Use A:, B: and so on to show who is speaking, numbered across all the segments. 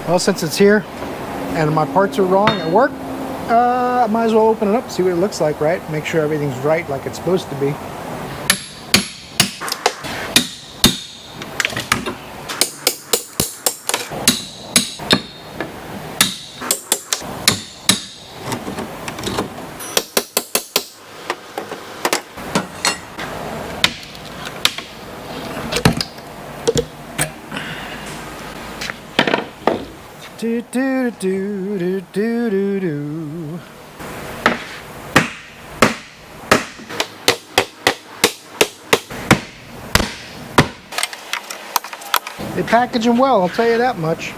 A: Well, since it's here and my parts are wrong at work, I might as well open it up, see what it looks like, right? Make sure everything's right like it's supposed to be. Do do do do do do do. They package them well, I'll tell you that much.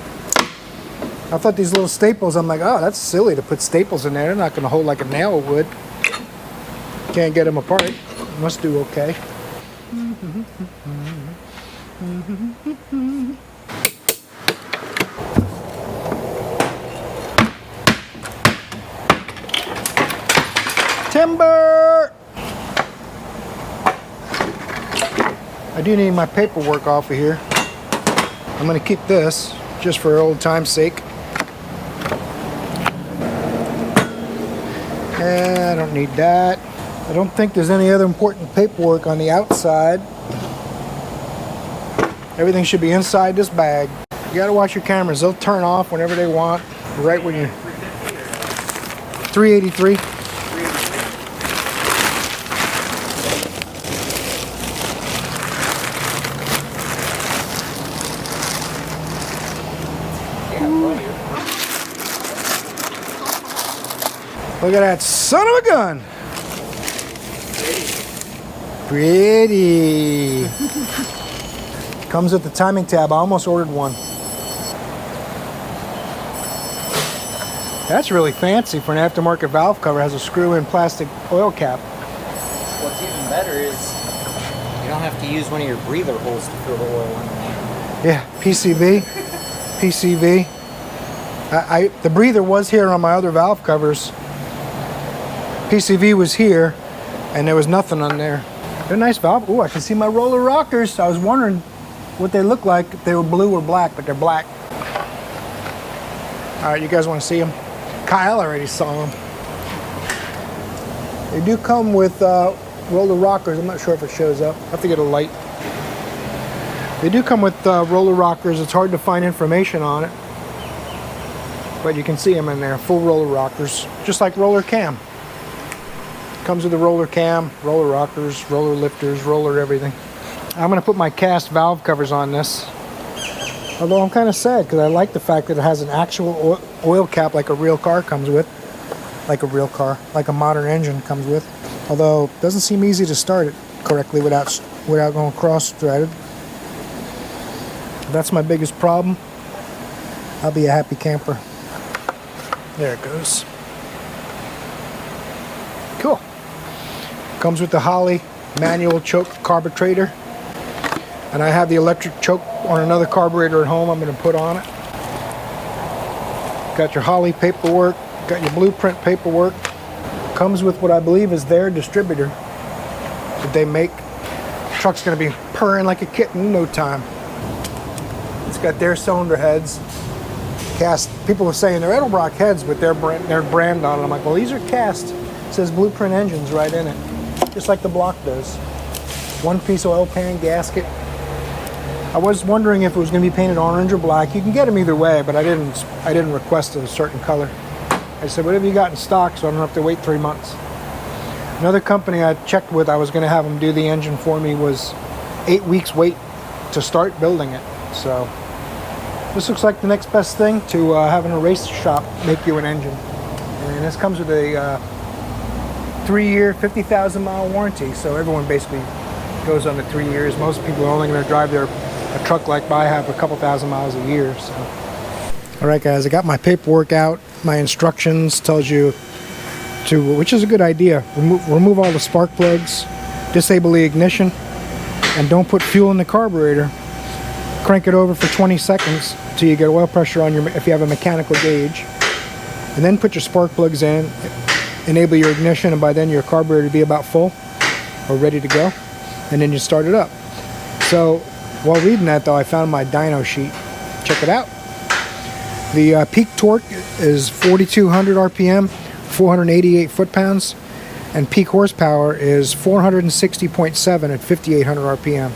A: I thought these little staples, I'm like, oh, that's silly to put staples in there. They're not going to hold like a nail would. Can't get them apart. Must do okay. Timber! I do need my paperwork off of here. I'm going to keep this just for old time's sake. I don't need that. I don't think there's any other important paperwork on the outside. Everything should be inside this bag. You got to watch your cameras. They'll turn off whenever they want. Right when you're 383. Look at that son of a gun. Pretty. Comes with the timing tab. I almost ordered one. That's really fancy for an aftermarket valve cover. It has a screw-in plastic oil cap.
B: What's even better is you don't have to use one of your breather holes to fill the oil in there.
A: Yeah, PCV. PCV. The breather was here on my other valve covers. PCV was here, and there was nothing on there. They're nice valve. Ooh, I can see my roller rockers. I was wondering what they look like if they were blue or black, but they're black. All right, you guys want to see them? Kyle already saw them. They do come with roller rockers. I'm not sure if it shows up. I have to get a light. They do come with roller rockers. It's hard to find information on it, but you can see them in there, full roller rockers, just like roller cam. Comes with a roller cam, roller rockers, roller lifters, roller everything. I'm going to put my cast valve covers on this. Although I'm kind of sad because I like the fact that it has an actual oil cap like a real car comes with. Like a real car, like a modern engine comes with. Although it doesn't seem easy to start it correctly without going cross-threaded. If that's my biggest problem, I'll be a happy camper. There it goes. Cool. Comes with the Holley manual choke carburetor, and I have the electric choke on another carburetor at home I'm going to put on it. Got your Holley paperwork, got your blueprint paperwork. Comes with what I believe is their distributor that they make. The truck's going to be purring like a kitten in no time. It's got their cylinder heads. Cast. People were saying they're Edelbrock heads with their brand on it. I'm like, well, these are cast. It says Blueprint Engines right in it, just like the block does. One piece oil pan gasket. I was wondering if it was going to be painted orange or black. You can get them either way, but I didn't request a certain color. I said, whatever you got in stock, so I don't have to wait 3 months. Another company I checked with, I was going to have them do the engine for me, was 8 weeks wait to start building it. So this looks like the next best thing to having a race shop make you an engine. And this comes with a 3-year, 50,000 mile warranty, so everyone basically goes on the 3 years. Most people are only going to drive a truck like I have a couple thousand miles a year. So, all right, guys, I got my paperwork out. My instructions tells you to, which is a good idea. Remove all the spark plugs, disable the ignition, and don't put fuel in the carburetor. Crank it over for 20 seconds till you get oil pressure on if you have a mechanical gauge, and then put your spark plugs in. Enable your ignition, and by then your carburetor will be about full or ready to go, and then you start it up. So while reading that though, I found my dyno sheet. Check it out. The peak torque is 4,200 RPM, 488 foot-pounds, and peak horsepower is 460.7 at 5,800 RPM.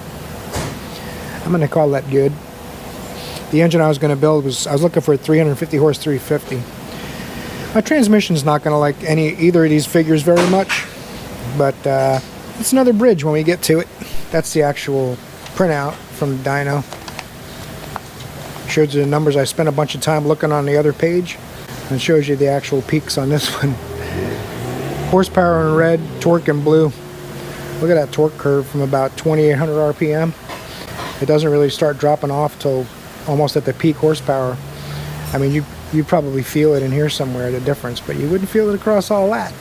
A: I'm going to call that good. The engine I was going to build was, I was looking for a 350 horse 350. My transmission's not going to like either of these figures very much, but it's another bridge when we get to it. That's the actual printout from Dyno. Shows you the numbers. I spent a bunch of time looking on the other page, and shows you the actual peaks on this one. Horsepower in red, torque in blue. Look at that torque curve from about 2,800 RPM. It doesn't really start dropping off till almost at the peak horsepower. I mean, you probably feel it in here somewhere, the difference, but you wouldn't feel it across all that.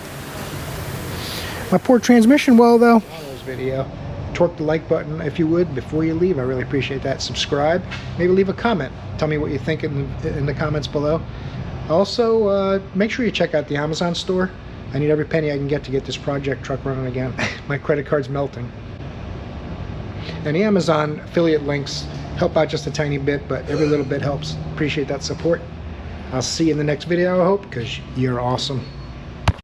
A: My poor transmission well, though. On this video, torque the like button if you would before you leave. I really appreciate that. Subscribe. Maybe leave a comment. Tell me what you think in the comments below. Also, make sure you check out the Amazon store. I need every penny I can get to get this project truck running again. My credit card's melting. And the Amazon affiliate links help out just a tiny bit, but every little bit helps. Appreciate that support. I'll see you in the next video, I hope, because you're awesome.